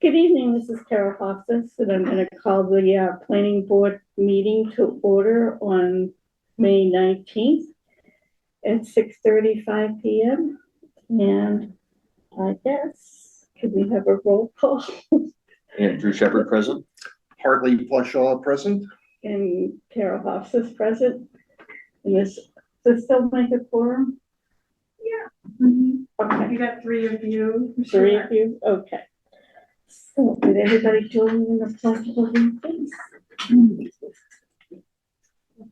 Good evening, this is Carol Hofstas, and I'm going to call the planning board meeting to order on May 19th at 6:35 p.m. And I guess, could we have a roll call? Andrew Shepherd present. Hartley Plushaw present. And Carol Hofstas present. And does still make a quorum? Yeah. Okay. You got three of you. Three of you? Okay. So, did everybody join in the pledge of allegiance?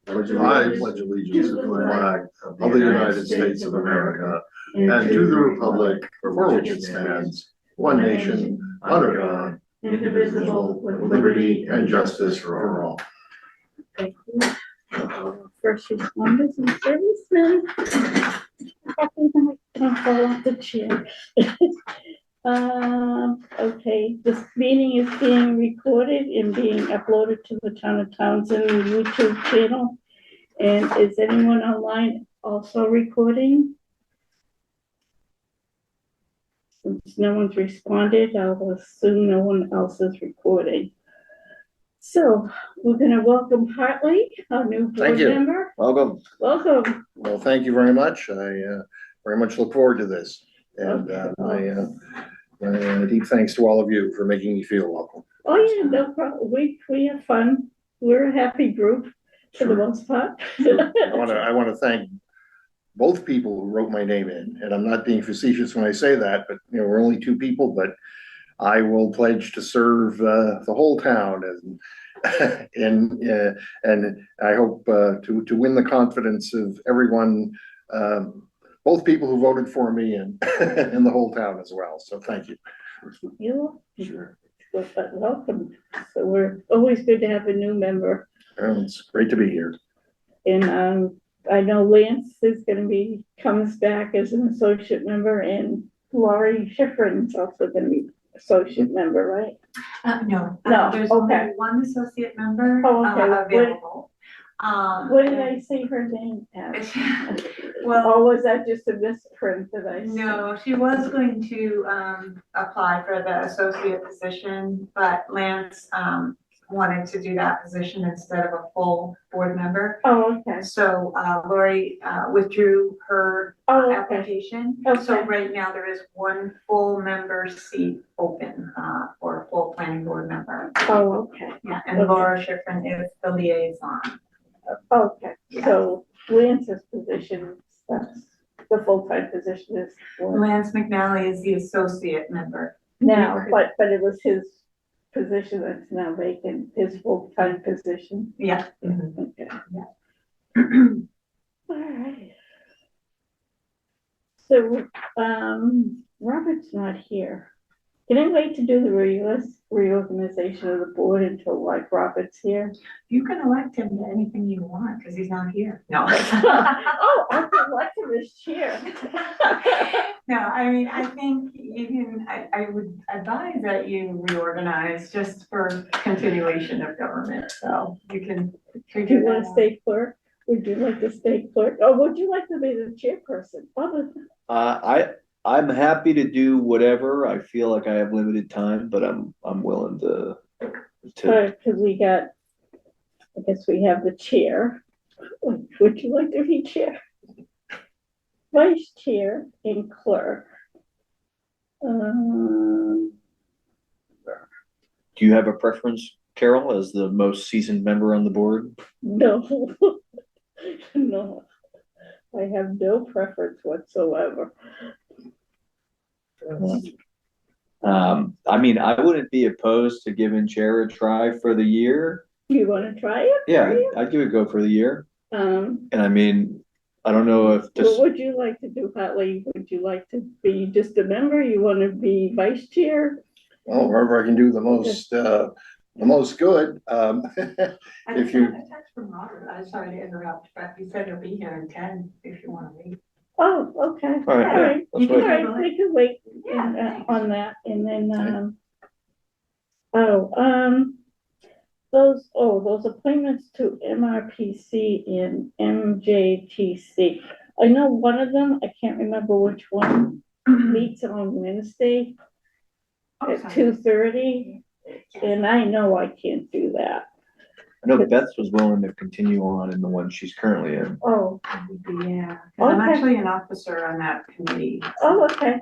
I pledge allegiance to the flag of the United States of America and to the republic for which it stands, one nation, under God, indivisible, with liberty and justice for all. Thank you. First responders and servicemen. Don't fall off the chair. Okay, this meeting is being recorded and being uploaded to the Town of Townsend YouTube channel. And is anyone online also recording? Since no one's responded, I'll assume no one else is recording. So we're going to welcome Hartley, our new board member. Welcome. Welcome. Well, thank you very much. I very much look forward to this. And deep thanks to all of you for making me feel welcome. Oh yeah, no problem. We have fun. We're a happy group for the most part. I want to thank both people who wrote my name in, and I'm not being facetious when I say that, but you know, we're only two people, but I will pledge to serve the whole town and I hope to win the confidence of everyone, both people who voted for me and the whole town as well. So thank you. Sure. Welcome. So we're always good to have a new member. It's great to be here. And I know Lance is going to comes back as an associate member, and Laurie Schifrin is also going to be associate member, right? No, there's okay. only one associate member available. What did I see her name as? Well, or was that just a misprint that I see? No, she was going to apply for the associate position, but Lance wanted to do that position instead of a full board member. Oh, okay. So Lori withdrew her application. Okay. So right now there is one full member seat open for a full planning board member. Oh, okay. Yeah, and Laura Schifrin is the liaison. Okay. Yeah. So Lance's position, that's the full-time position is Lance McNally is the associate member. now, but it was his position that's now vacant, his full-time position. Yeah. Okay. Yeah. All right. So, Robert's not here. Can I wait to do the reorganization of the board until like Robert's here? You can elect him to anything you want because he's not here. No. Oh, I can elect him as chair. No, I mean, I think you can, I would advise that you reorganize just for continuation of government. So you can. Do you want to stay clerk? Would you like to stay clerk? Or would you like to be the chairperson? I'm happy to do whatever. I feel like I have limited time, but I'm willing to. Because we got, I guess we have the chair. Would you like to be chair? Vice chair and clerk. Do you have a preference, Carol, as the most seasoned member on the board? No, no, I have no preference whatsoever. I mean, I wouldn't be opposed to giving chair a try for the year. You want to try it? Yeah, I'd give it a go for the year. And I mean, I don't know if what would you like to do, Hartley? Would you like to be just a member? You want to be vice chair? Well, wherever I can do the most good. If you. A text from Robert. I'm sorry to interrupt, but he said he'll be here in 10 if you want to leave. Oh, okay. All right. All right. We can wait on that, and then those appointments to MRPC and MJTC. I know one of them. I can't remember which one meets on Wednesday. at 2:30, and I know I can't do that. I know Beth was willing to continue on in the one she's currently in. Oh, Yeah, 'cause I'm Okay. actually an officer on that committee. oh, okay,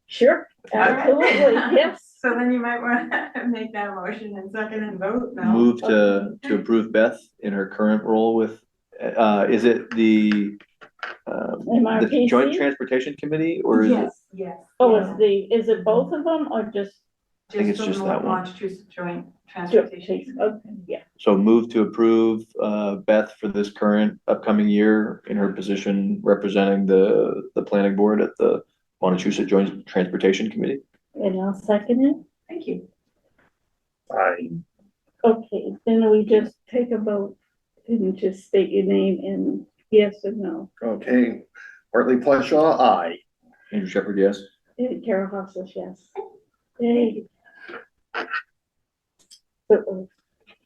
sure, absolutely, yes. So then you might wanna make that motion and second and vote, no? Move to approve Beth in her current role with, is it the MRPC? Joint Transportation Committee, or is it? Yes, yes. Oh, yes. is it both of them, or just? think it's just the that one. Massachusetts Joint Transportation. Okay, yeah, So move to approve, Beth for this current upcoming year in her position representing the planning board at the Montechusett Joint Transportation Committee. and I'll second it. Thank you. Okay, then we just take a vote and just state your name and yes or no. Okay, Hartley Plashaw, aye. Andrew Shepherd, yes. And Carol Hoff says yes. Yay. So,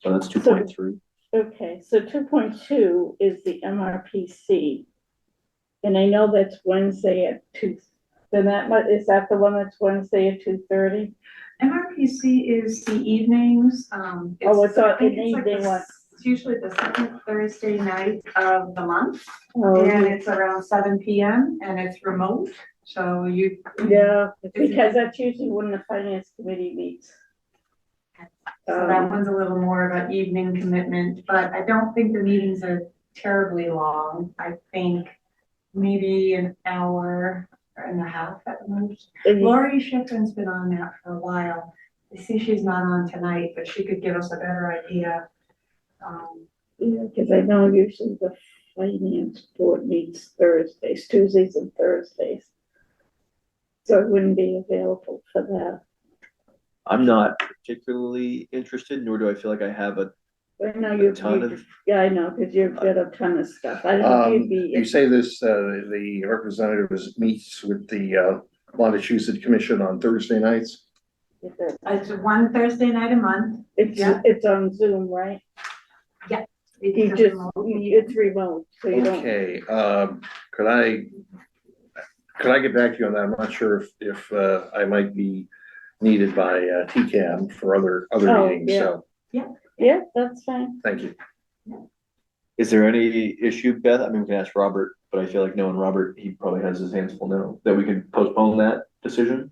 So that's 2.3. okay, so 2.2 is the MRPC. And I know that's Wednesday at 2, then is that the one that's Wednesday at 2:30? MRPC is the evenings, Oh, it's I think an it's like evening one. it's usually the second Thursday night of the month, Oh, and it's around 7 PM, and it's remote, so you. yeah, because that's usually when the finance committee meets. So that one's a little more of an evening commitment, but I don't think the meetings are terribly long. I think maybe an hour and a half at most. Lori Schifrin's been on that for a while. I see she's not on tonight, but she could give us a better idea. Yeah, because I know usually the finance board meets Thursdays, Tuesdays and Thursdays. So I wouldn't be available for that. I'm not particularly interested, nor do I feel like I have a I know you've, ton of, yeah, I know, because you've got a ton of stuff. I don't know if you'd be. You say this, the representative meets with the Montechusett Commission on Thursday nights? It's one Thursday night a month. Yeah. It's on Zoom, right? You a just, remote meeting. it's remote, so you don't. Okay, could I get back to you on that? I'm not sure if I might be needed by TCAM for other Oh, meetings, yeah. so, Yeah, that's fine. thank you. is there any issue, Beth? I mean, we can ask Robert, but I feel like knowing Robert, he probably has his hands full now, that we can postpone that decision?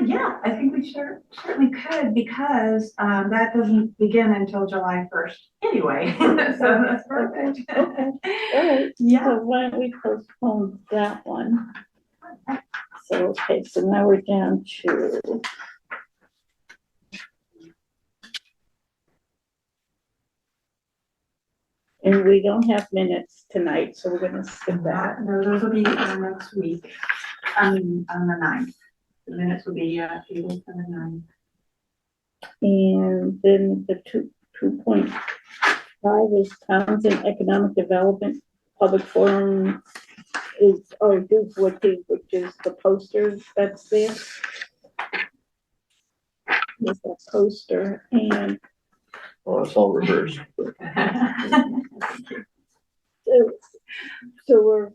Yeah, I think we certainly could, because, that doesn't begin until July 1st anyway, so that's perfect. Okay, all right. Yeah. So why don't we postpone that one? So, okay, so now we're down to. And we don't have minutes tonight, so we're gonna skip that. No, those will be next week, on the 9th. The minutes will be, tabled for the 9th. And then the 2.5 is Townsend Economic Development Public Forum is, due 14, which is the posters that's there. There's that poster, and Well, it's all reversed. so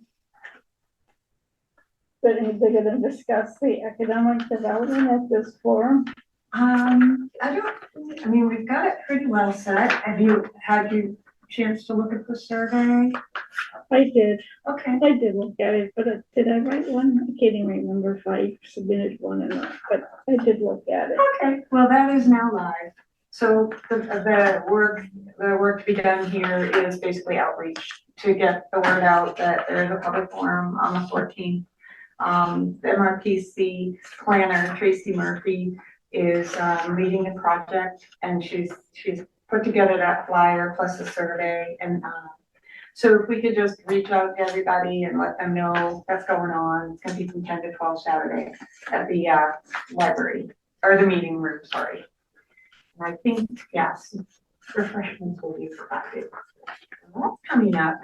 they're gonna discuss the economic development at this forum. I mean, we've got it pretty well set. Have you had your chance to look at the survey? I did Okay. look at it, but did I write one? I can't even remember if I submitted one or not, but I did look at it. Okay, well, that is now live. So the work to be done here is basically outreach to get the word out that there is a public forum on the 14th. The MRPC planner, Tracy Murphy, is leading the project, and she's put together that flyer plus the survey. And so if we could just reach out to everybody and let them know that's going on. It's gonna be from 10 to 12 Saturday at the library, or the meeting room, sorry. And I think, yes, refreshments will be provided. That's coming up.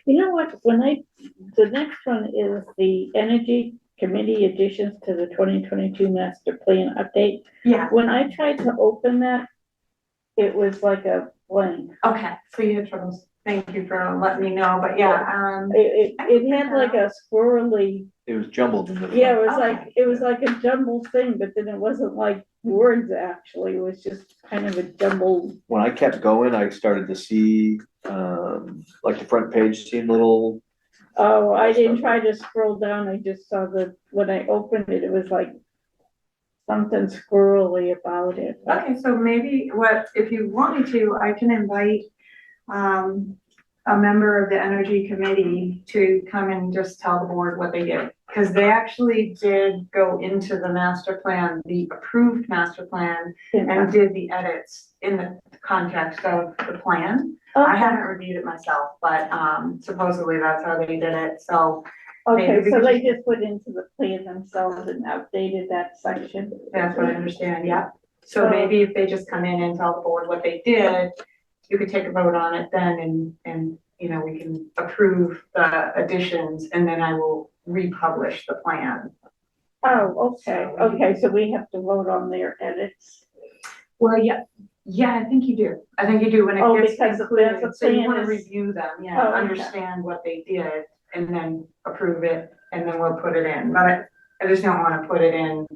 You know what, the next one is the Energy Committee additions to the 2022 master plan update. Yeah, When I tried to open that, it was like a blank. okay, so you had troubles. Thank you for letting me know, but yeah, It had like a squirrely It was jumbled in the. Yeah, front. it was like a jumbled thing, but then it wasn't like words actually, it was just kind of a jumbled. When I kept going, I started to see, like the front page seemed a little, Oh, I didn't try to scroll down, I just saw when I opened it, it was like something squirrely about it. Okay, so maybe if you want me to, I can invite, a member of the energy committee to come and just tell the board what they did. Because they actually did go into the master plan, the approved master plan, and did the edits in the context of the plan. I Okay, haven't reviewed it myself, but, supposedly that's how they did it, so okay, maybe so we they just put into the plan themselves and updated that section. that's what I understand, yeah. So maybe if they just come in and tell the board what they did, you could take a vote on it then and, you know, we can approve the additions and then I will republish the plan. Oh, okay, so we have to vote on their edits. Well, yeah, I think you do. I think you do when Oh, it gets because the included, so you plan wanna is- review them, Oh, yeah, okay. understand what they did and then approve it and then we'll put it in. But I just don't wanna put it in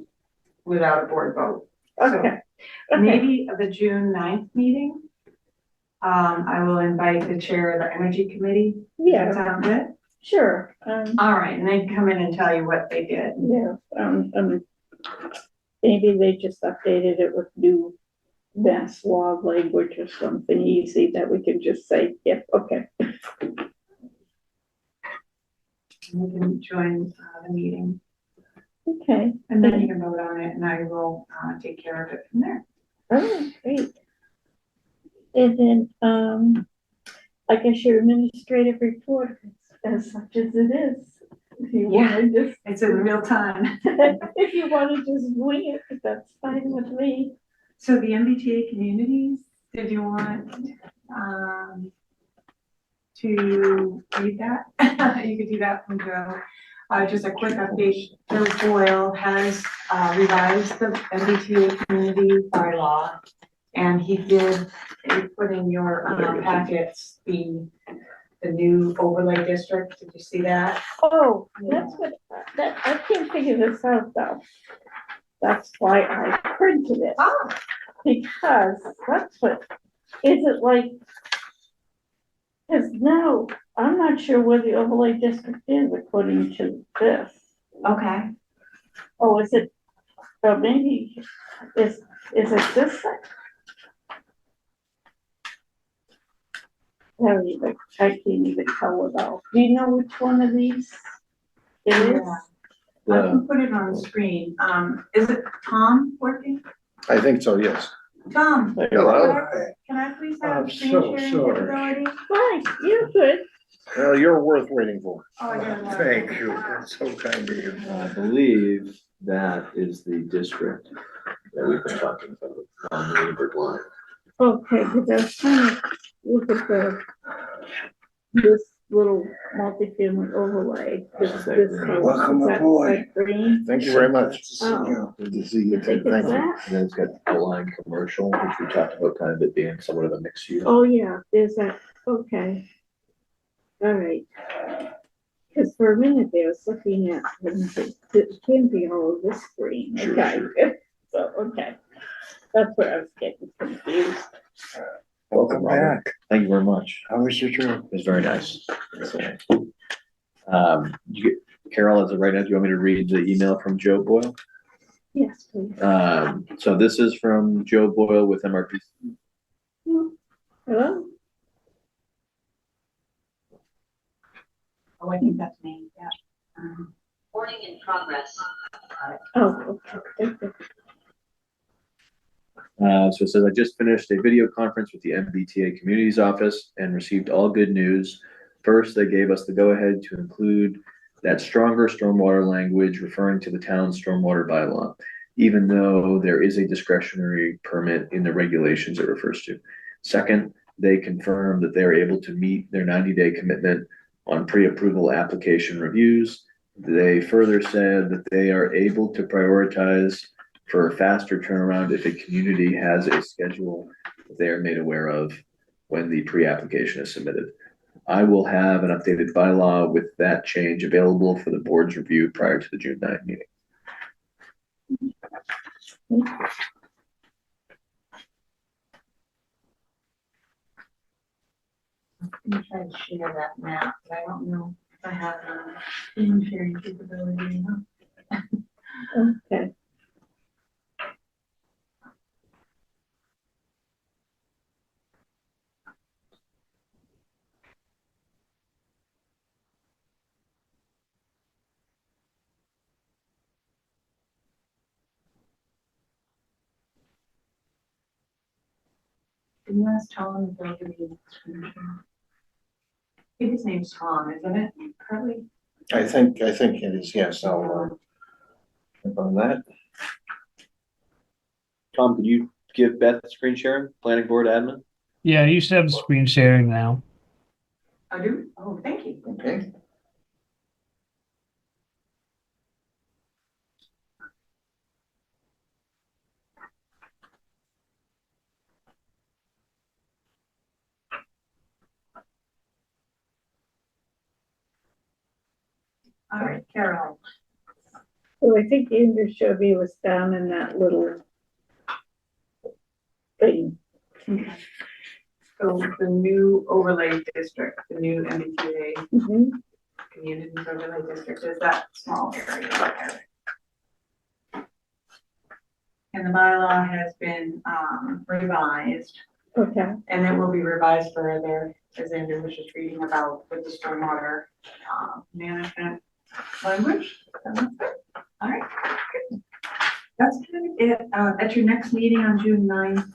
without a board vote. So Okay, maybe the June 9th meeting. I will invite the chair of the energy committee. Does yeah, that sound good? sure, All right, and they come in and tell you what they did. yeah, maybe they just updated it with new mass law language or something easy that we can just say, yep, okay. You can join the meeting Okay, and then you can vote on it and I will take care of it from there. oh, great. And then, I guess your administrative report, as such as it is. If you wanna just, It's in real time. if you wanna just wing it, that's fine with me. So the MBTA communities, did you want to read that? You could do that from Joe. Just a quick update, Joe Boyle has revised the MBTA community bylaw. And he put in your packets the new overlay district. Did you see that? Oh, that's what, I can't figure this out though. That's why I printed it, Oh, because that's what, is it like? Cause now, I'm not sure where the overlay district is according to this. okay. Oh, is it, or maybe, is it this side? I can't even tell it all. Do you know which one of these it is? Yeah. I can put it on the screen. Is it Tom working? I think so, yes. Tom, Hello. can I please have screen So sharing sorry. capability? Fine, you're good. Well, you're worth waiting for. Oh, I didn't know. Thank you. That's so kind of you. I believe that is the district that we've been talking about on the Neighbor line. Okay, because I was trying to look at this little multifamily overlay. This house, Welcome is that aboard. like green? Thank you very much. Oh. Good to see you I think too. it's Thank you. that. And then it's got outline commercial, which we talked about kind of it being somewhat of a mixed use. Oh, yeah, there's that, okay. All right. Because for a minute there, I was looking at, it can be all of this green, Sure, okay? sure. So, okay, that's where I was getting confused. Welcome back. Thank you very much. How was your trip? It was very nice. Carol, as of right now, do you want me to read the email from Joe Boyle? Yes, please. So this is from Joe Boyle with MRPC. Hello? Oh, I think that's me, yeah. Recording in progress. Oh, okay. So it says, I just finished a video conference with the MBTA Communities Office and received all good news. First, they gave us the go-ahead to include that stronger stormwater language referring to the town's stormwater bylaw, even though there is a discretionary permit in the regulations it refers to. Second, they confirmed that they are able to meet their 90-day commitment on pre-approval application reviews. They further said that they are able to prioritize for a faster turnaround if a community has a schedule that they are made aware of when the pre-application is submitted. I will have an updated bylaw with that change available for the board's review prior to the June 9th meeting. I'm trying to share that map, but I don't know if I have screen sharing capability, you know? Okay. Can you ask Tom if they'll give you the screen share? I think his name's Tom, isn't it, Curly? I think it is, yes, I'll, click on that. Tom, could you give Beth screen sharing, planning board admin? Yeah, you should have the screen sharing now. I do? Oh, thank you. Okay. All right, Carol. So I think Andrew showed me was down in that little thing. So the new overlay district, the new MBTA Mhm. community overlay district is that small area right there. And the bylaw has been revised, Okay, and it will be revised further, as Andrew was just reading about with the stormwater management language. All right. That's kind of it. At your next meeting on June 9th,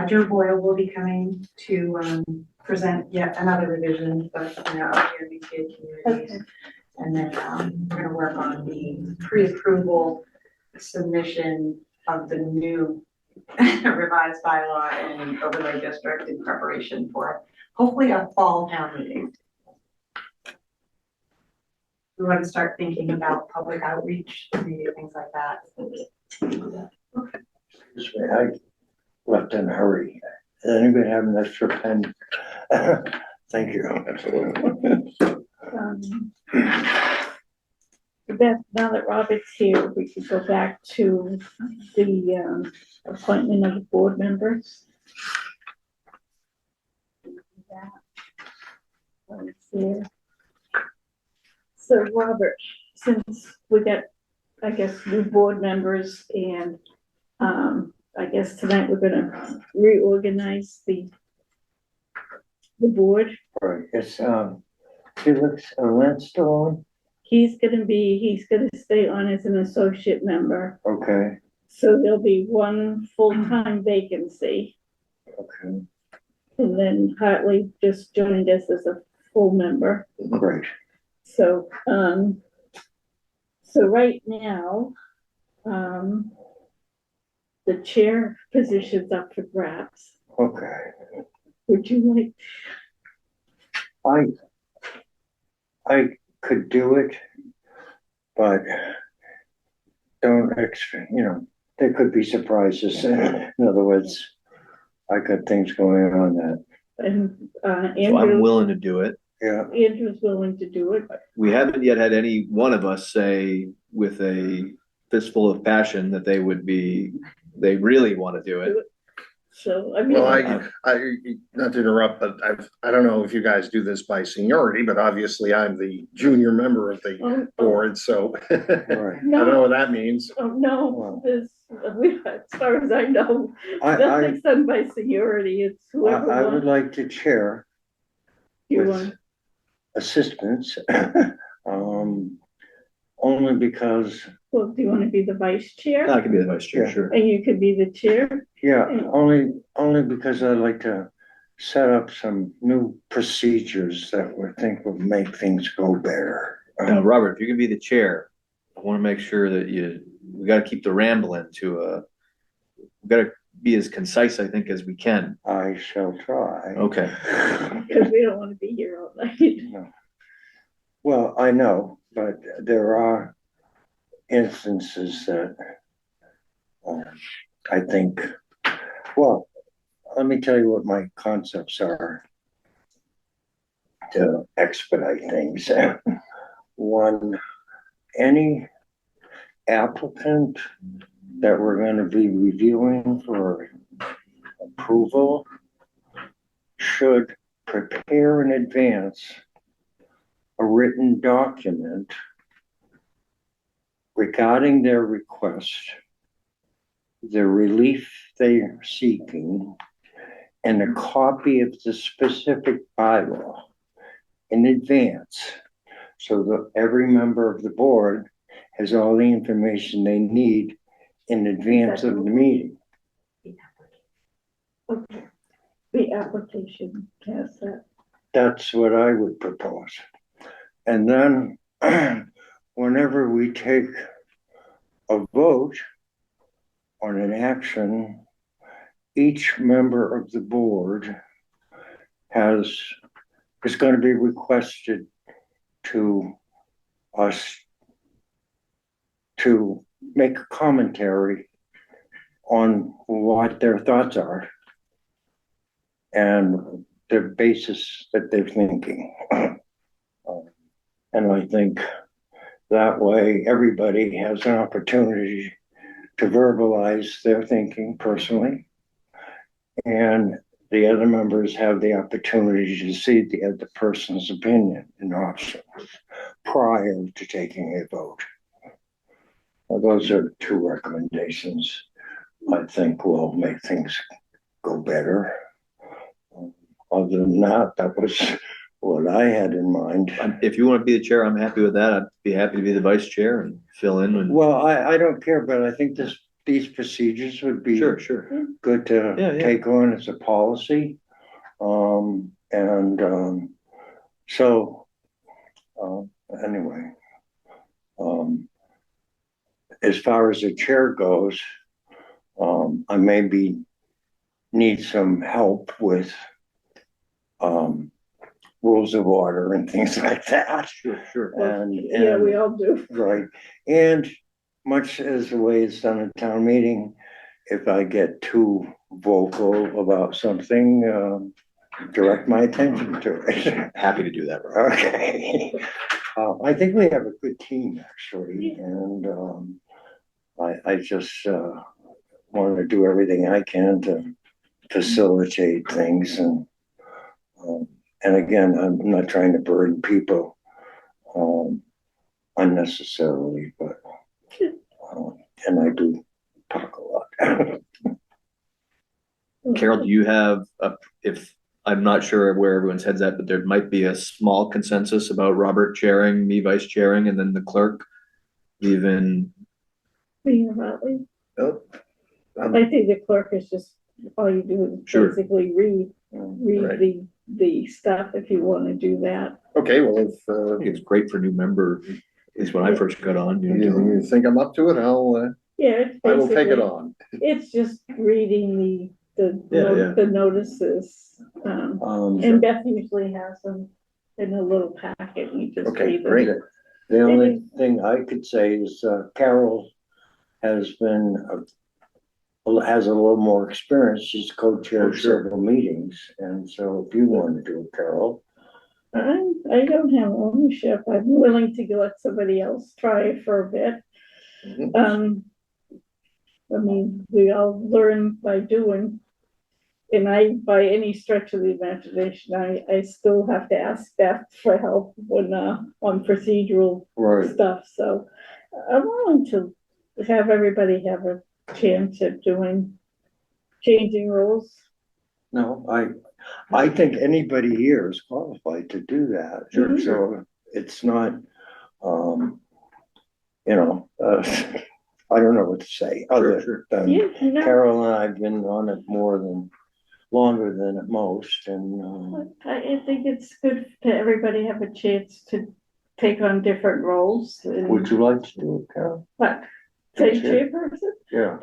Joe Boyle will be coming to present yet another revision of the MBTA communities. okay, And then we're gonna work on the pre-approval submission of the new revised bylaw and overlay district in preparation for hopefully a fall town meeting. We want to start thinking about public outreach, maybe things like that. This way, I left in a hurry. Does anybody have an extra pen? Thank you. Absolutely. Beth, now that Robert's here, we could go back to the appointment of the board members. Let's see. So Robert, since we got, I guess, new board members and I guess tonight we're gonna reorganize the board. Right, it's, Felix Lance still on? He's gonna stay on as an associate member. Okay, So there'll be one full-time vacancy, okay, and then Hartley just joined us as a full member. great. So, so right now, the chair position's up for grabs. Okay, Would you like, I could do it, but don't there could be surprises. In other words, I got things going on that, and, So I'm Andrew, willing to do it. yeah, Andrew's willing to do it. We haven't yet had any one of us say with a fistful of passion that they really want to do it. So, I mean. Well, I, not to interrupt, but I don't know if you guys do this by seniority, but obviously I'm the junior member of the Oh, board, so I right. don't know no, what that means. oh, no, as far as I know, I nothing's done by seniority, it's whoever would wants. like to chair You with want, assistance, only because, well, do you want to be the vice chair? I can be the vice chair, Yeah. sure. And you could be the chair? yeah, only because I'd like to set up some new procedures that we think will make things go better. Now, Robert, if you can be the chair, I want to make sure that we got to keep the rambling we got to be as concise, I think, as we can. I shall try. Okay. Because we don't want to be here all night. No. Well, I know, but there are instances that I think, well, let me tell you what my concepts are. to expedite things. One, any applicant that we're gonna be reviewing for approval should prepare in advance a written document regarding their request, the relief they are seeking, and a copy of the specific bylaw in advance, so that every member of the board has all the information they need in advance of the meeting. Okay, the application has that. That's what I would propose. And then whenever we take a vote on an action, each member of the board is going to be requested to us to make a commentary on what their thoughts are and the basis that they're thinking. And I think that way everybody has an opportunity to verbalize their thinking personally. And the other members have the opportunity to see the other person's opinion and options prior to taking a vote. Well, those are two recommendations I think will make things go better. Other than that, that was what I had in mind. If you want to be the chair, I'm happy with that. I'd be happy to be the vice chair and fill in when. Well, I don't care, but I think these procedures would be Sure. good to Yeah. take on as a policy. Anyway, as far as the chair goes, I maybe need some help with rules of order and things like that. Sure. Yeah, we all do. Right, and much as the way it's done at town meeting, if I get too vocal about something, direct my attention to it. Happy to do that, Rob. Okay. I think we have a good team, actually, and I just want to do everything I can to facilitate things, and again, I'm not trying to burden people unnecessarily, but and I do talk a lot. Carol, do you have if I'm not sure where everyone's head's at, but there might be a small consensus about Robert chairing, me vice chairing, and then the clerk even. Being about it. Oh, I think the clerk is just, all you do is Sure. basically read Right. the stuff if you want to do that. Okay, well, if I think it's great for new member, at least when I first got on. you think I'm up to it, Yeah, it's I will take it basically, on. it's just reading Yeah. the notices. And Beth usually has them in a little packet, you just Okay, read them. great. The only thing I could say is Carol has has a little more experience. She's co-chaired sure. several meetings, and so if you want to do it, Carol. I don't have ownership. I'm willing to let somebody else try it for a bit. Mhm. I mean, we all learn by doing. And by any stretch of the imagination, I still have to ask Beth for help when, on procedural Right. stuff, so I'm willing to have everybody have a chance at changing rules. No, I think anybody here is qualified to do that. Sure. So it's not, I don't know what to say, other Sure. than Yeah, no, Carol and I've been on it longer than at most, and, I think it's good to everybody have a chance to take on different roles and, would you like to do it, Carol? but, say Sure. chairperson, Yeah,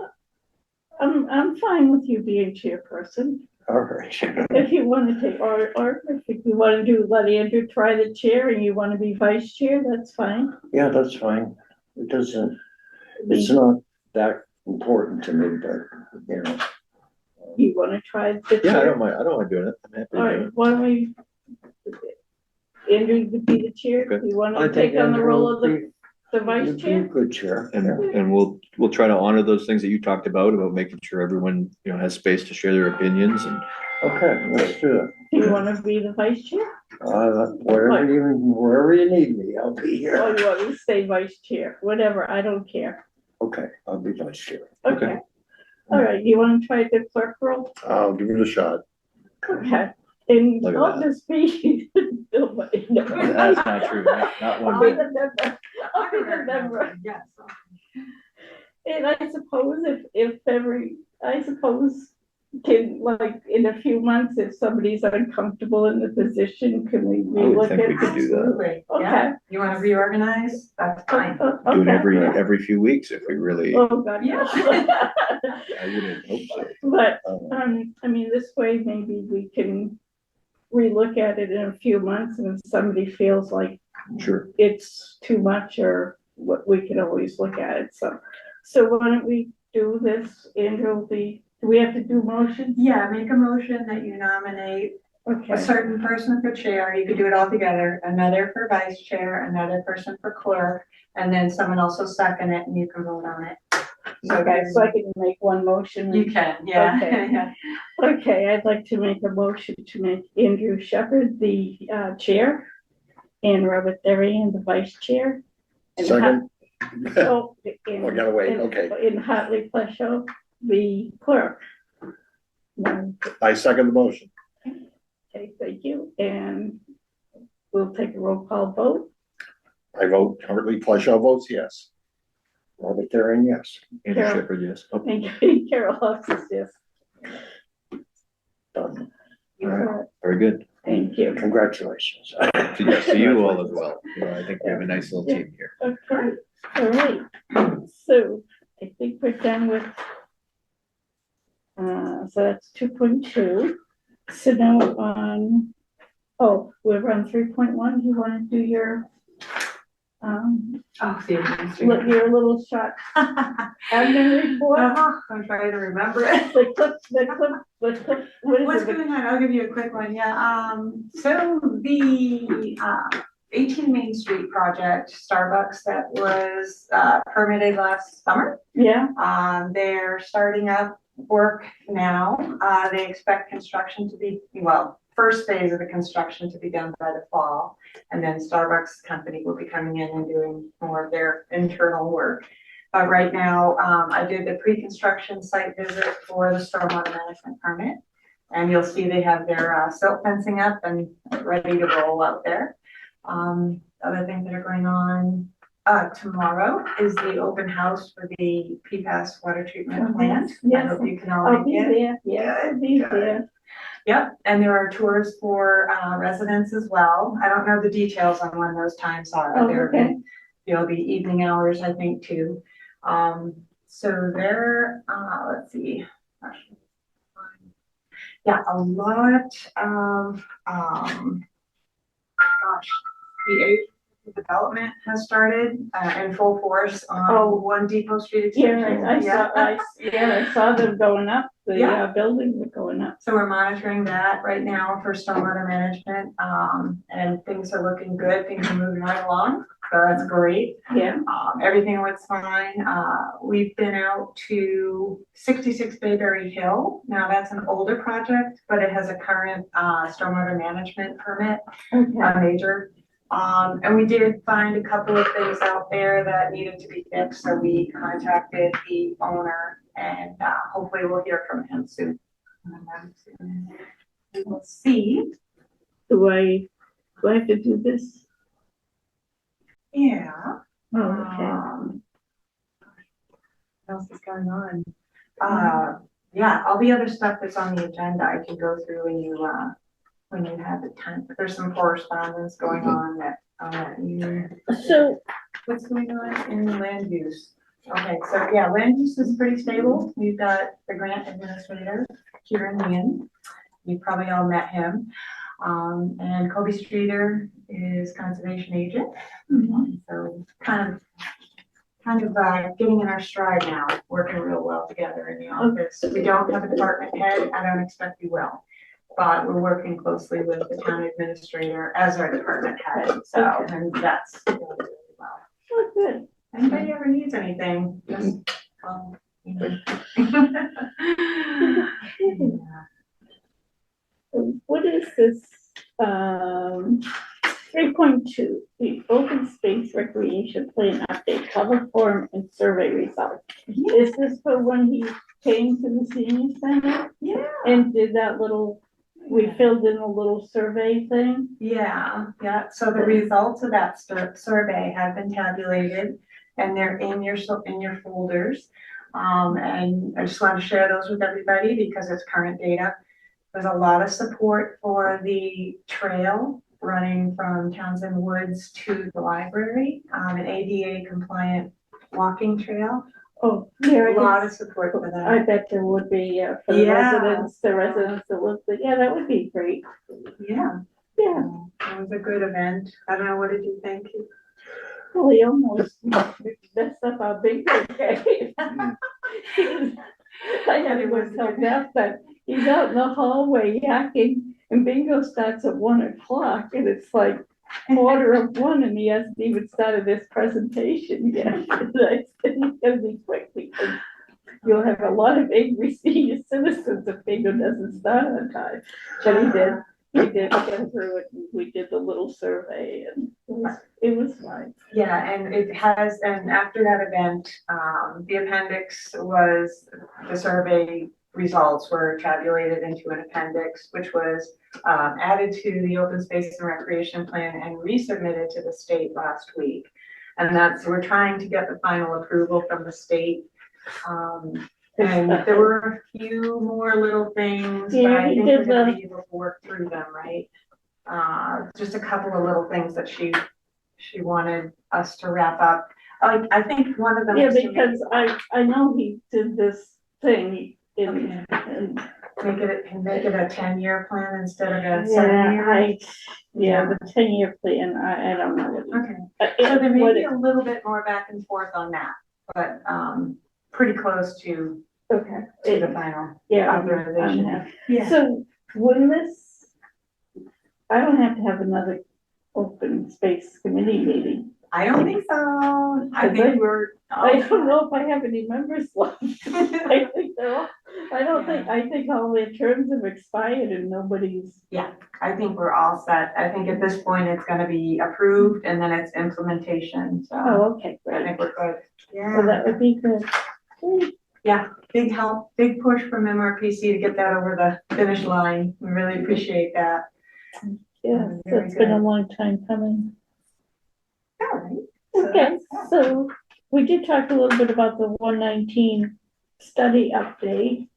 I'm fine with you being chairperson. all right. If you want to take, or if you want to let Andrew try the chair and you want to be vice chair, that's fine. Yeah, that's fine. It's not that important to me, but, You want to try the Yeah, I chair? don't mind doing it. I'm happy to All do right, it. why don't we, Andrew to be the chair? Okay. Do you want I to think take on the role of Andrew the vice would be a chair? good chair. And we'll try to honor those things that you talked about making sure everyone, has space to share their opinions and. Okay, let's do it. Do you want to be the vice chair? Wherever you need me, I'll be Or here. you want me to stay vice chair? Whatever, I don't care. Okay, I'll be vice chair. Okay. All right, you want to try the clerk role? I'll give it a shot. Okay. And Look at I'll that. just be. Nobody knows. That's not true, not I'll one be bit. the member. I'll be the member. Yes. And I suppose I suppose can, like, in a few months, if somebody's uncomfortable in the position, can we I would relook think at? we could do that. Absolutely, Okay. yeah. You wanna reorganize? That's fine. Do it Okay. every few weeks if we really, Oh, God, Yeah. I wouldn't hope so. But, Um, I mean, this way, maybe we can relook at it in a few months, and if somebody feels like Sure. it's too much, or what, we can always look at it, so why don't we do this, Andrew, do we have to do motions? Yeah, make a motion that you nominate a Okay, certain person for chair, you could do it all together, another for vice chair, another person for clerk, and then someone else will second it and you can vote on it. So okay, so I can make one motion. you can, yeah, Okay. yeah. Okay, I'd like to make a motion to make Andrew Shepherd the chair, and Robert Darian the vice chair. and Second. Oh, I gotta wait, okay. In Hartley Plashow, the clerk. I second the motion. Okay, thank you, and we'll take a roll call vote. I vote, Hartley Fleischow votes yes. Robert Darian, yes. Andrew Carol. Shepherd, yes. Oh, And Carol Hawes is yes. Done. all right, very good. Thank you. Congratulations. Yes, to you all as well. I think we have a nice little team here. Okay, all right, so I think we're done with. So that's 2.2. So now we're on 3.1. Do you want to do your, Oh, the administrator. your little short admin report? I'm trying to remember it. The clip, what is What's it? going on? I'll give you a quick one, yeah. So the 18 Main Street project, Starbucks that was permitted last summer. Yeah, They're starting up work now. They expect construction to be, first phase of the construction to be done by the fall. And then Starbucks company will be coming in and doing more of their internal work. But right now, I did the pre-construction site visit for the stormwater management permit. And you'll see they have their silt fencing up and ready to roll out there. Other things that are going on, tomorrow is the open house for the PFAS water treatment plant. I yes. hope you can all I'll make be it. there, yeah, I'll be there. Yep, and there are tours for residents as well. I don't know the details on when those times are. Oh, There'll be evening hours, I think, too. So there, let's see. Yeah, a lot of, the age development has started in full force on One Depot Street extension. Yeah, I saw them going up, the Yeah. buildings are going up. So we're monitoring that right now for stormwater management, and things are looking good, things are moving right along, so that's great. Yeah, Everything looks fine, we've been out to 66 Bayberry Hill, now that's an older project, but it has a current, stormwater management permit, okay, a major. And we did find a couple of things out there that needed to be fixed, so we contacted the owner and hopefully we'll hear from him soon. We will see. do I have to do this? Yeah. Oh, okay. What else is going on? Yeah, all the other stuff that's on the agenda, I can go through when you have the time. There's some correspondence going on that, So, what's going on in land use? Okay, so yeah, land use is pretty stable. We've got the grant administrator, Kieran Meehan. You probably all met him. And Kobe Streeter is conservation agent. So kind of getting in our stride now, working real well together in the office. We don't have a department head. I don't expect we will. but we're working closely with the town administrator as our department head, so, and that's going really well. Oh, good. Anybody ever needs anything, just call. Yeah. What is this, 3.2, the open space recreation plan update, cover form and survey results? Is this for when he came to the senior center Yeah. and did that little, we filled in a little survey thing? Yeah, so the results of that survey have been tabulated and they're in your folders. And I just want to share those with everybody because it's current data. There's a lot of support for the trail running from Townsend Woods to the library, an ADA compliant walking trail. Oh, yeah, A lot of support for I that. bet there would be, for the Yeah. residents that live there, yeah, that would be great, Yeah, yeah. it was a good event. I don't know, what did you think? Well, he almost messed up our bingo game. I had to go tell Beth that he's out in the hallway yakking, and bingo starts at 1:00, and it's like 1:45, and he hasn't even started his presentation yet. And I said he's gonna be quick because you'll have a lot of angry senior citizens if bingo doesn't start on time. But he did get through it, and we did the little survey, and it was fine. Yeah, and after that event, the appendix was, the survey results were tabulated into an appendix, which was added to the open space and recreation plan and resubmitted to the state last week. And we're trying to get the final approval from the state. And there were a few more little things, but Yeah, I he think did we're gonna be able to work through them, right? Just a couple of little things that she wanted us to wrap up. I think one of them. Yeah, was to because I know he did this thing in, make it a 10-year plan instead of a yeah, 7-year. the 10-year plan, I don't know what. Okay, it- so there may what be it- a little bit more back and forth on that, but, pretty close to Okay. the final Yeah. authorization. I'm So when I don't have to have another open space committee meeting. I don't think so. I Okay. think we're. I don't know if I have any members left. I think they're all, I think all their terms have expired and nobody's. I think we're all set. I think at this point, it's gonna be approved and then it's implementation, so Oh, okay, I great. think we're good. So that would be good. Great. Big help, big push from MRPC to get that over the finish line. We really appreciate that. Yeah, Very it's been a good. long time coming. All right. So Okay, that's- so we did talk a little bit about the 119 study update,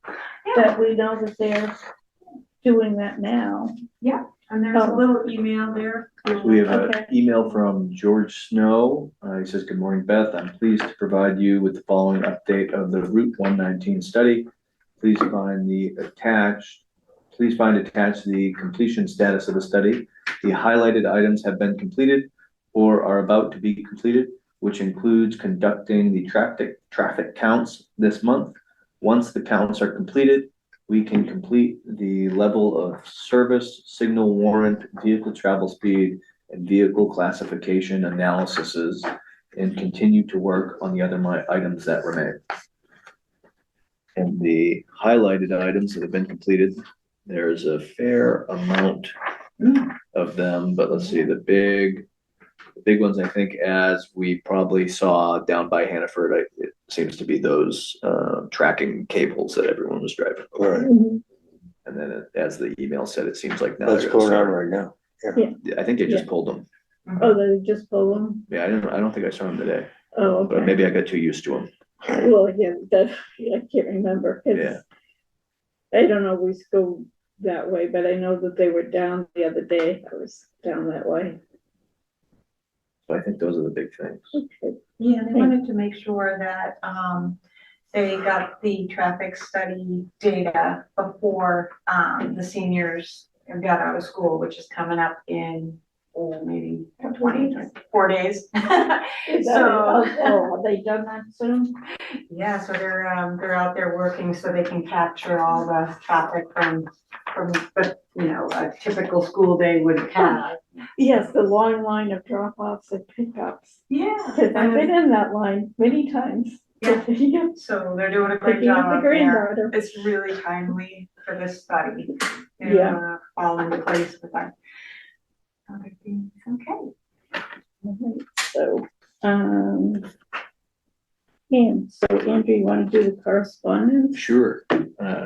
that we know that they're doing that now. And there's a Oh. little email there. We have Okay. an email from George Snow. He says, "Good morning, Beth. I'm pleased to provide you with the following update of the Route 119 study. Please find attached the completion status of the study. The highlighted items have been completed or are about to be completed, which includes conducting the traffic counts this month. Once the counts are completed, we can complete the level of service, signal warrant, vehicle travel speed, and vehicle classification analyses, and continue to work on the other items that remain." And the highlighted items that have been completed, there's a fair amount of them, but let's see, the big ones, I think, as we probably saw down by Hannaford, it seems to be those tracking cables that everyone was driving. Right, Mhm. And then as the email said, it seems like now that's they're gonna going on start. right now. I think they just pulled them. Oh, they just pull them? Yeah, I don't think I saw them today, Oh, but okay. maybe I got too used to them. Well, yeah, I can't remember, 'cause Yeah. I don't always go that way, but I know that they were down the other day. I was down that way. So I think those are the big things. Okay. Yeah, they wanted to make sure that, they got the traffic study data before, the seniors got out of school, which is coming up in, maybe 24 days. Is that- So, Oh, have they done that soon? yeah, so they're out there working so they can capture all the traffic from from, but, a typical school day would have. Yes, the long line of drop-offs and pickups. Yeah. Cause I've been in that line many times. Yeah. Yeah. So they're doing a great Picking up job the up there. granddaughter. It's really timely for this study. to, Yeah. Fall into place with that. Other things, okay. Alright, so, Andrew, you wanna do the correspondence? Sure.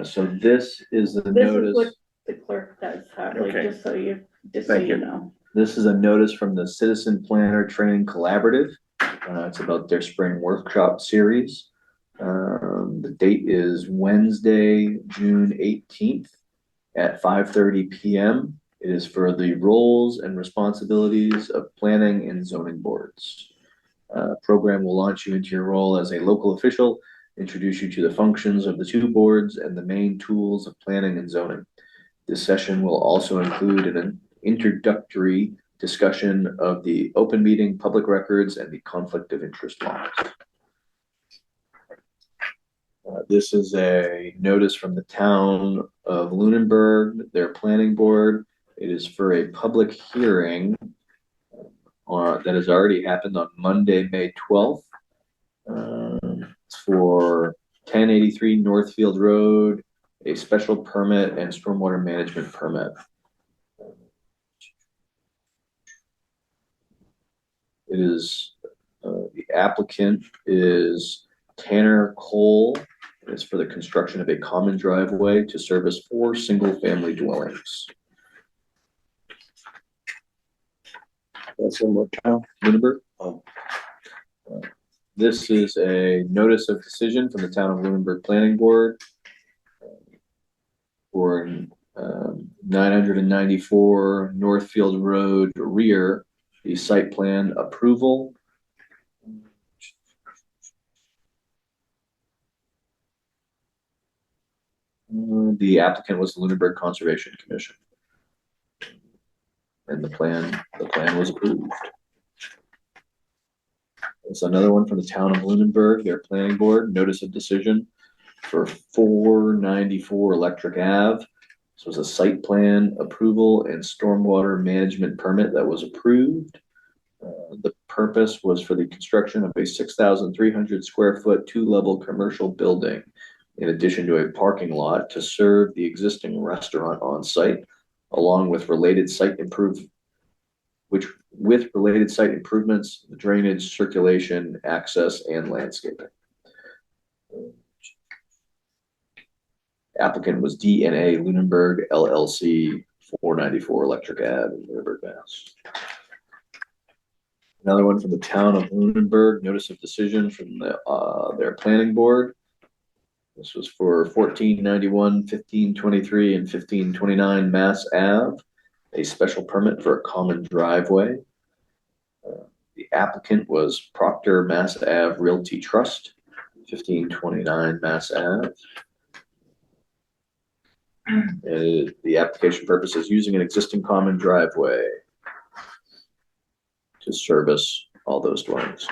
So this is the This is what notice, the clerk does, Hartley, Okay. just so you Thank you. know. this is a notice from the Citizen Planner Training Collaborative. It's about their spring workshop series. The date is Wednesday, June 18th at 5:30 PM. It is for the roles and responsibilities of planning and zoning boards. Program will launch you into your role as a local official, introduce you to the functions of the two boards and the main tools of planning and zoning. This session will also include an introductory discussion of the open meeting, public records, and the conflict of interest laws. This is a notice from the town of Lunenburg, their planning board. It is for a public hearing that has already happened on Monday, May 12th. It's for 1083 Northfield Road, a special permit and stormwater management permit. It is, the applicant is Tanner Cole. It's for the construction of a common driveway to service 4 single-family dwellings. That's in what town? Lunenburg. Oh. This is a notice of decision from the town of Lunenburg Planning Board for 994 Northfield Road rear, the site plan approval. The applicant was the Lunenburg Conservation Commission. And the plan was approved. There's another one from the town of Lunenburg, their planning board, notice of decision for 494 Electric Ave. This was a site plan approval and stormwater management permit that was approved. The purpose was for the construction of a 6,300 square foot 2-level commercial building, in addition to a parking lot to serve the existing restaurant on site, along with related site improvements, drainage, circulation, access, and landscaping. Applicant was DNA Lunenburg LLC, 494 Electric Ave in Lunenburg, Mass. Another one from the town of Lunenburg, notice of decision from their planning board. This was for 1491, 1523, and 1529 Mass Ave, a special permit for a common driveway. The applicant was Proctor Mass Ave Realty Trust, 1529 Mass Ave. The application purpose is using an existing common driveway to service all those dwellings.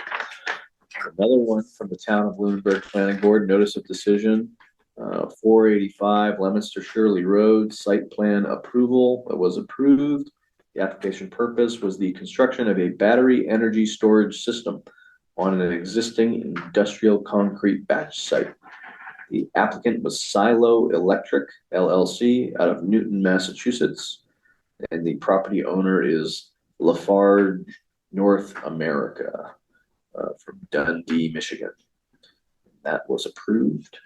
Another one from the town of Lunenburg Planning Board, notice of decision, 485 Leominster Shirley Road, site plan approval that was approved. The application purpose was the construction of a battery energy storage system on an existing industrial concrete batch site. The applicant was Silo Electric LLC out of Newton, Massachusetts, and the property owner is Lafarge North America from Dundee, Michigan. That was approved.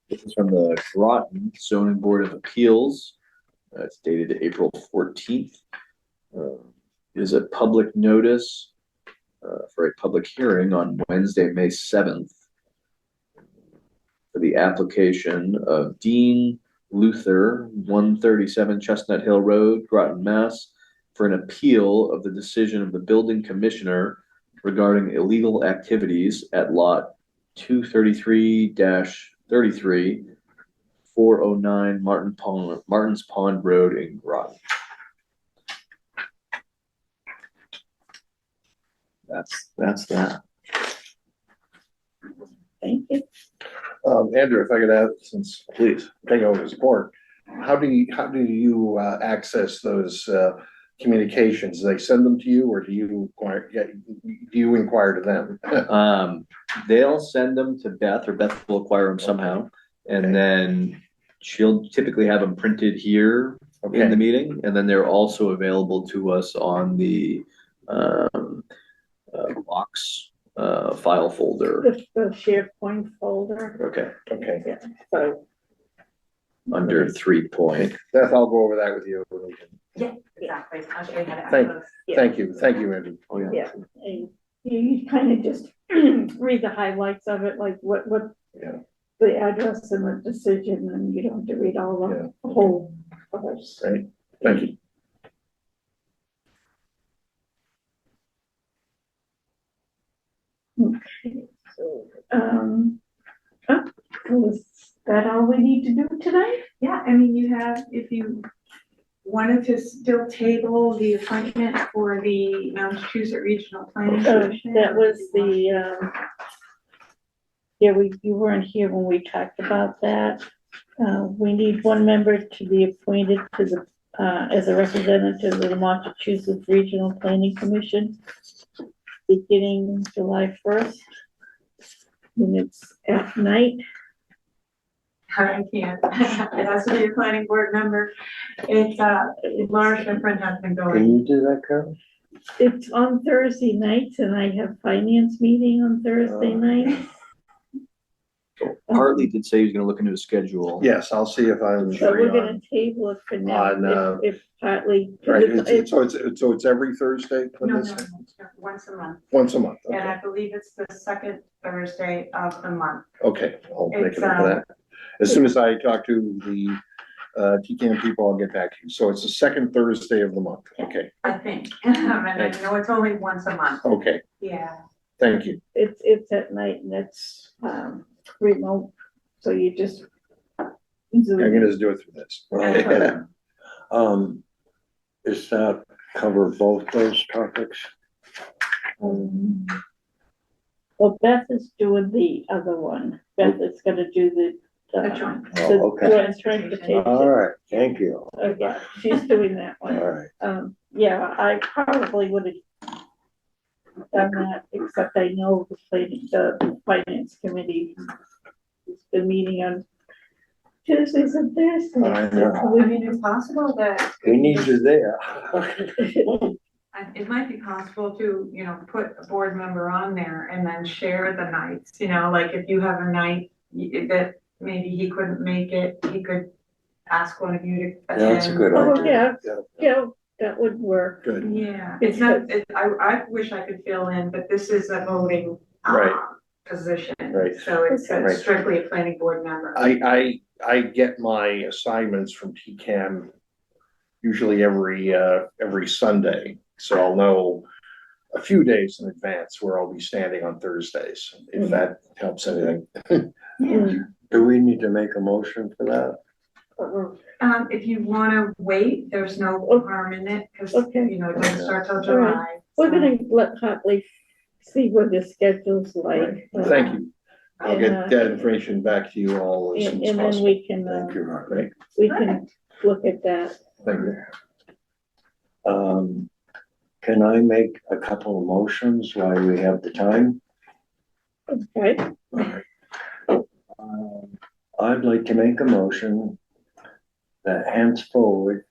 This is from the Groton Zoning Board of Appeals. It's dated April 14th. It is a public notice for a public hearing on Wednesday, May 7th for the application of Dean Luther, 137 Chestnut Hill Road, Groton, Mass, for an appeal of the decision of the building commissioner regarding illegal activities at lot 233-33, 409 Martins Pond Road in Groton. That's that. Thank you. Andrew, if I could add, since Please. taking over this board, how do you access those communications? Do they send them to you, or do you inquire to them? They'll send them to Beth, or Beth will acquire them somehow. And then she'll typically have them printed here in the Okay, meeting, and then they're also available to us on the box file folder. The SharePoint folder, Okay, okay. yeah, so, under 3 point. Beth, I'll go over that with you. Yeah, exactly. I'll show you how to Thank- access. yeah. Thank you, Andrew. Oh, yeah. Yeah, and you kind of just read the highlights of it, like what Yeah. the address and the decision, and you don't have to read all Yeah. the whole course. Great, thank you. So, was that all we need to do tonight? Yeah, I mean, you have, if you wanted to still table the appointment for the Massachusetts Regional Planning Commission. That was the, yeah, you weren't here when we talked about that. We need one member to be appointed to the, as a representative of the Massachusetts Regional Planning Commission, beginning July 1st. And it's at night. I can't, it has to be a planning board member. It's, Laura Schifrin has been Can going. you do that, Carol? It's on Thursday nights, and I have finance meeting on Thursday night. Hartley did say he was gonna look into his schedule. Yes, I'll see if I'm So free we're gonna on. table it for now, On, if partly. Right, so it's every Thursday? No, once a month. Once a month, And okay, I believe it's the second Thursday of the month. okay, I'll make It's, it up for that. As soon as I talk to the TCAM people, I'll get back to you. So it's the second Thursday of the month, okay, I think, and I know it's only once a month. okay, Yeah. thank you. It's at night and it's, remote, so you just. I'm gonna just do it through this. Okay. Does that cover both those topics? Well, Beth is doing the other one. Beth is gonna do the. The joint. Oh, okay. joint transportation. All right, thank you. Okay, she's doing that All one. right. Yeah, I probably would have done that, except I know the finance committee has been meeting on Tuesdays and Thursdays. I know. I mean, it's possible that. We need you there. It might be possible to, put a board member on there and then share the nights, like if you have a night that maybe he couldn't make it, he could ask one of you to attend. That's a good Oh, idea. yeah, that would work. Good, Yeah, it's not, I wish I could fill in, but this is a voting, Right. position. Right. So it's Right. strictly a planning board member. I get my assignments from TCAM usually every Sunday, so I'll know a few days in advance where I'll be standing on Thursdays, if that helps anything. Do we need to make a motion for that? If you wanna wait, there's no harm in it, cause Okay. it doesn't start till All right. July. We're so- gonna let Hartley see what the schedule's like. Thank you. I'll And, get that information back to you all as soon And as and then possible. we can, Thank you, Mark. Great, we can look at that. thank you. Can I make a couple of motions while we have the time? Okay, I'd like to make a motion that henceforward,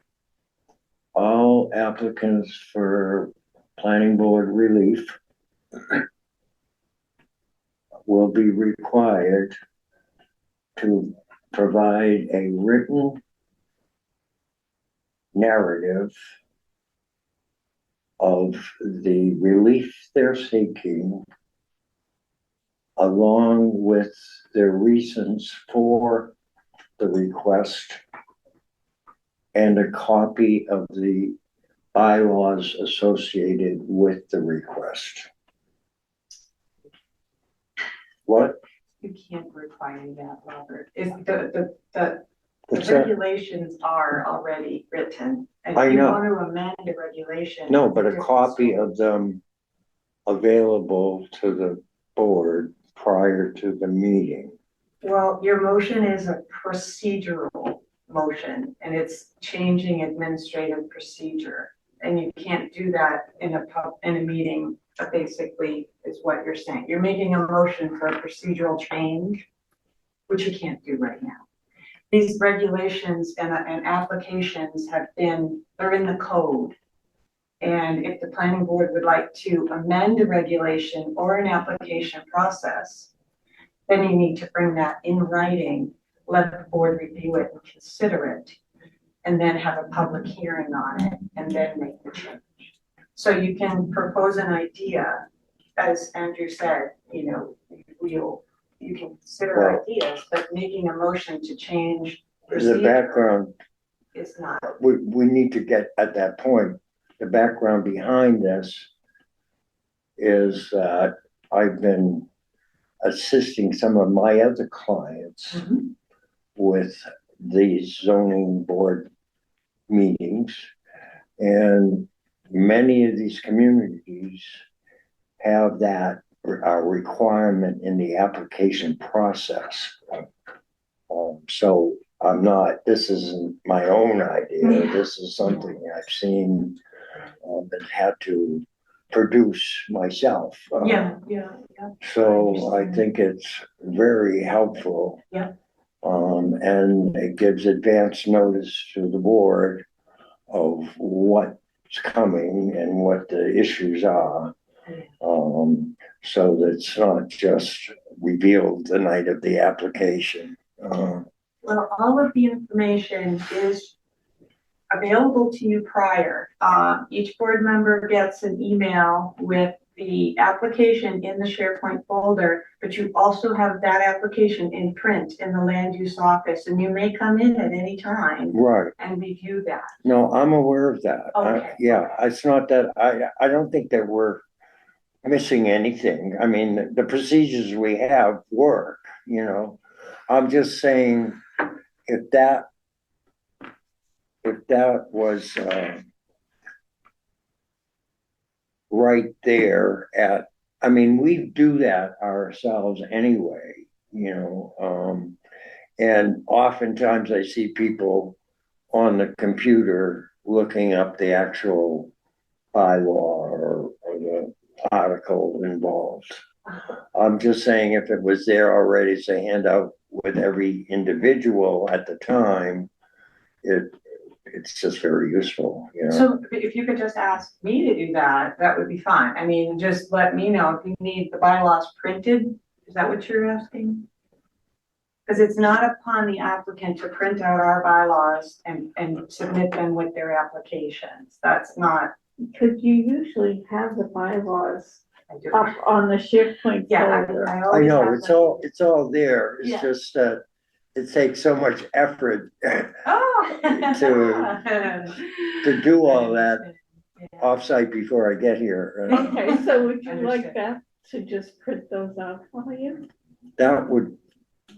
all applicants for planning board relief will be required to provide a written narrative of the relief they're seeking, along with their reasons for the request, and a copy of the bylaws associated with the request. What? You can't require that, Robert. If the What's that? regulations are already written. And I if you know. want to amend the regulation. No, but a different copy story. of them available to the board prior to the meeting. Well, your motion is a procedural motion and it's changing administrative procedure. And you can't do that in a meeting, basically is what you're saying. You're making a motion for a procedural change, which you can't do right now. These regulations and applications they're in the code. And if the planning board would like to amend a regulation or an application process, then you need to bring that in writing, let the board review it and consider it, and then have a public hearing on it, and then make the change. So you can propose an idea, as Andrew said, you can consider ideas, but making a motion to change The procedure background, is not. we need to get at that point, the background behind this is that I've been assisting some of my other clients with these zoning board meetings. And many of these communities have that requirement in the application process. So this isn't my own idea. This is something I've seen and had to produce myself. Yeah. So I think it's very helpful. Yeah. And it gives advance notice to the board of what's coming and what the issues are. So that it's not just revealed the night of the application. Well, all of the information is available to you prior. Each board member gets an email with the application in the SharePoint folder, but you also have that application in print in the land use office, and you may come in at any time Right. and review that. No, I'm aware of that. Okay. Yeah, it's not that, I don't think that we're missing anything. I mean, the procedures we have work, I'm just saying if that was, right there we do that ourselves anyway, and oftentimes I see people on the computer looking up the actual bylaw or the article involved. I'm just saying if it was there already as a handout with every individual at the time, it's just very useful, So if you could just ask me to do that, that would be fine. I mean, just let me know if you need the bylaws printed. Is that what you're asking? Because it's not upon the applicant to print out our bylaws and submit them with their applications. That's not. Because you usually have the bylaws I do. up on the SharePoint Yeah, folder. I I always know, have it's all there, it's Yeah. just that it takes so much effort Oh. to do all that offsite before I get here. Okay, so would you like Understood. that to just print those out for you? That would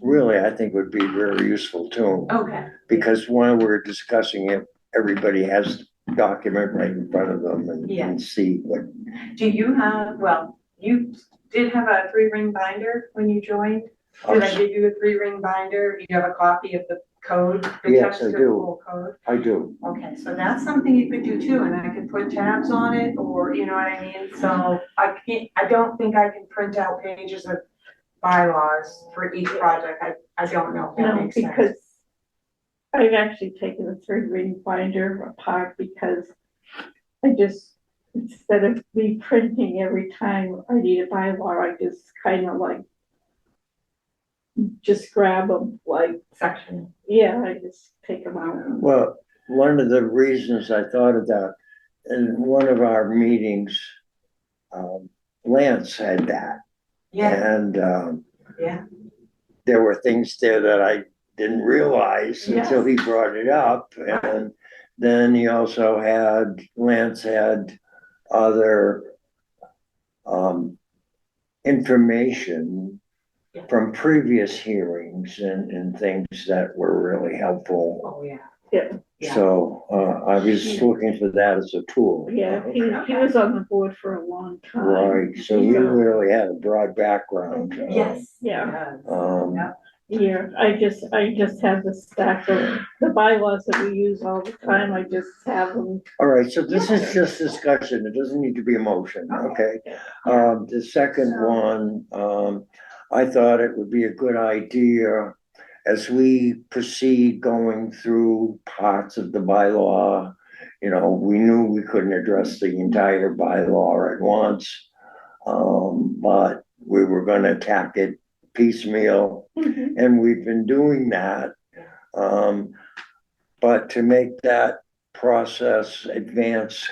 really, I think, would be very useful too, Okay. because while we're discussing it, everybody has the document right in front of them and Yeah. can see what. Do you have, you did have a 3-ring binder when you joined? Did I give you a 3-ring binder? Do you have a copy of the code? The Yes, I text of do. the whole code? I do. Okay, so that's something you could do too, and I could put tabs on it, or, you know what I mean? So I don't think I can print out pages of bylaws for each project. I don't know if that No, makes sense. because I've actually taken the 3-ring binder apart because instead of reprinting every time I need a bylaw, I just kind of just grab them, Section. I just take them out. Well, one of the reasons I thought of that, in one of our meetings, Lance had that. Yeah, And yeah. there were things there that I didn't realize until Yes. he brought it up. And then he also Lance had other information from previous hearings and things that were really helpful. Oh, yeah. Yeah. So I was looking for that as a tool. Yeah, he was on the board for a long time. Right, so you really had a broad background. Yes. Yeah. Yeah. year. I just have the stack of the bylaws that we use all the time. I just have them. All right, so this is just discussion. It doesn't need to be a motion, okay? The second one, I thought it would be a good idea as we proceed going through parts of the bylaw. You know, we knew we couldn't address the entire bylaw at once. But we were gonna attack it piecemeal, and we've been doing that. But to make that process advance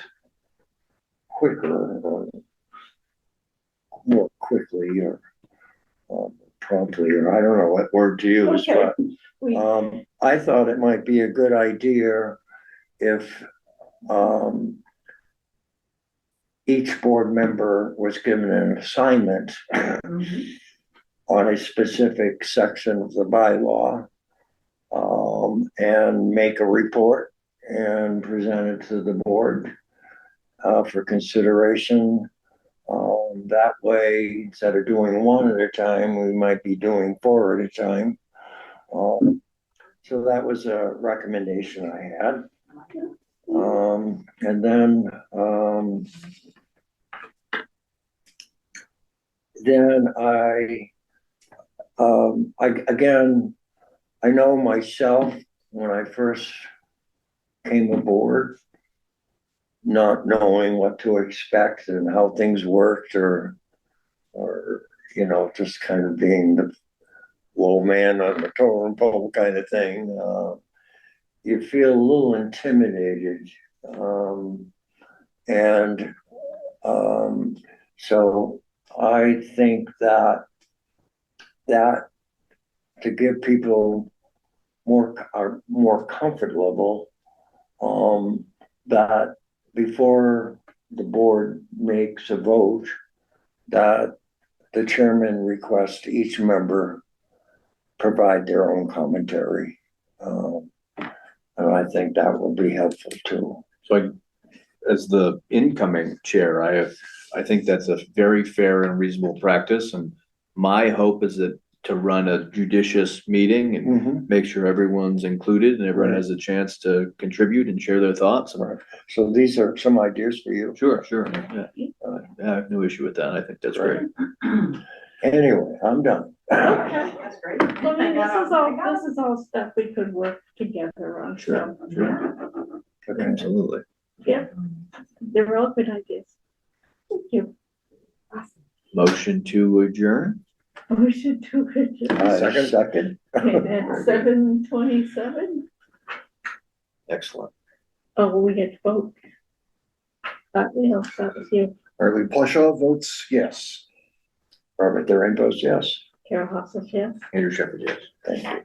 quicker or more quickly or promptly, or I don't know what word to use, Okay. but I thought it might be a good idea if each board member was given an assignment on a specific section of the bylaw, and make a report and present it to the board for consideration. That way, instead of doing one at a time, we might be doing four at a time. So that was a recommendation I had. And then again, I know myself, when I first came aboard, not knowing what to expect and how things worked, or, you know, just kind of being the low man on the totem pole kind of thing, you feel a little intimidated. So I think that to give people more comfort level, that before the board makes a vote, that the chairman requests each member provide their own commentary. And I think that will be helpful too. So as the incoming chair, I think that's a very fair and reasonable practice, and my hope is that to run a judicious meeting and make sure everyone's included and everyone has a chance to contribute and share their thoughts. Right. So these are some ideas for you. Sure, yeah. I have no issue with that. I think that's great. Anyway, I'm done. Okay. That's great. Well, I mean, this is all stuff we could work together on. Sure, so, sure. Okay. Absolutely. Yeah, they're all good ideas. Thank you. Motion to adjourn? We should do it. Second. Okay, at 7:27. Excellent. Oh, we get to vote. I'll start with you. Harley Plushaw votes yes. Robert Therin votes yes. Carol Hofstas, yes. Andrew Shepherd, yes. Thank you.